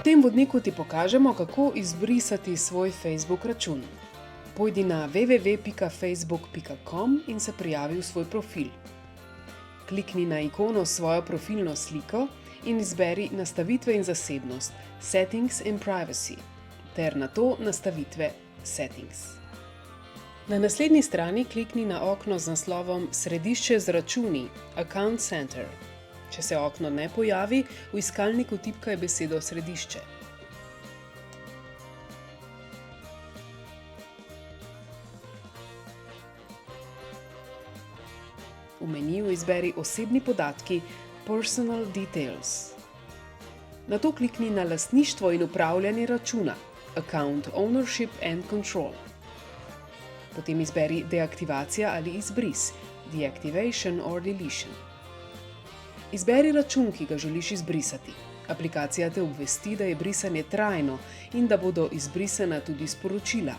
tem vodniku ti pokažemo, kako izbrisati svoj Facebook račun. Pojdi na www.facebook.com in se prijavi v svoj profil. Klikni na ikono s svojo profilno sliko in izberi Nastavitve in zasebnost, Settings and Privacy, ter nato Nastavitve Settings. Na naslednji strani klikni na okno z naslovom Središče z računi, Account Center. Če se okno ne pojavi, v iskalniku tipkaj besedo središče. V meniju izberi Osebni podatki, Personal Details. Nato klikni na Lastništvo in upravljanje računa, Account Ownership and Control. Potem izberi Deaktivacija ali izbris, Deactivation or Deletion. Izberi račun, ki ga želiš izbrisati. Aplikacija te obvesti, da je brisanje trajno in da bodo izbrisana tudi sporočila.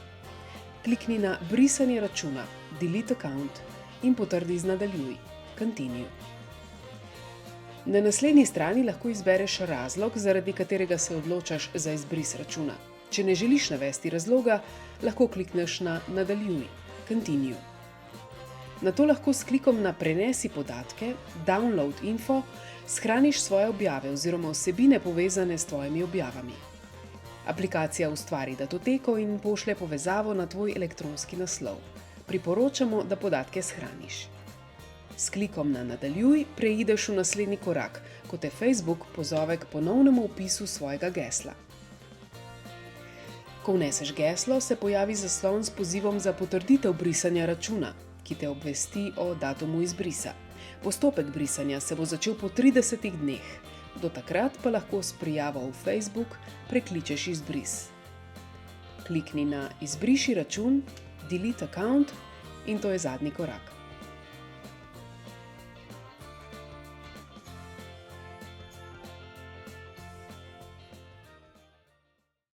Klikni na Brisanje računa, Delete Account in potrdi z Nadaljuj, Continue. Na naslednji strani lahko izbereš razlog, zaradi katerega se odločaš za izbris računa. Če ne želiš navesti razloga, lahko klikneš na Nadaljuj, Continue. Nato lahko s klikom na Prenesi podatke, Download info, shraniš svoje objave oziroma vsebine povezane s tvojimi objavami. Aplikacija ustvari datoteko in pošlje povezavo na tvoj elektronski naslov. Priporočamo, da podatke shraniš. S klikom na Nadaljuj preideš v naslednji korak, ko te Facebook pozove k ponovnemu vpisu svojega gesla. Ko vneseš geslo, se pojavi zaslon s pozivom za potrditev brisanja računa, ki te obvesti o datumu izbrisa. Postopek brisanja se bo začel po 30 dneh. Do takrat pa lahko s prijavo v Facebook prekličeš izbris. Klikni na Izbriši račun, Delete account in to je zadnji korak.